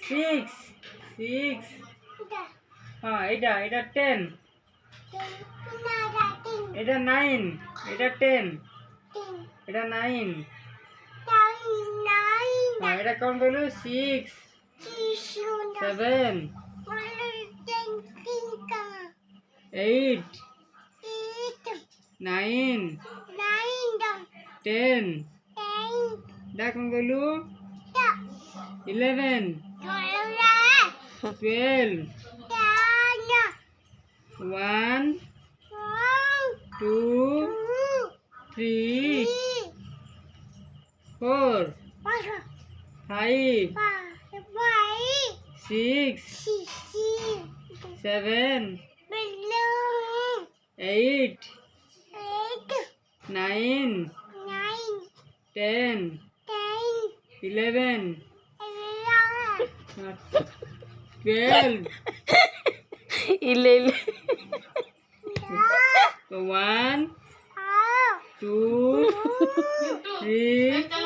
six six হ্যাঁ এটা 10 এটা 9 এটা 10 এটা 9 হ্যাঁ এটা কাউন্ট করলো 6 7 8 9 10 এটা কাউন্ট করলো 11 12 1 2 3 4 5 6 7 8 9 10 11 12 ഇല്ല 1 2 3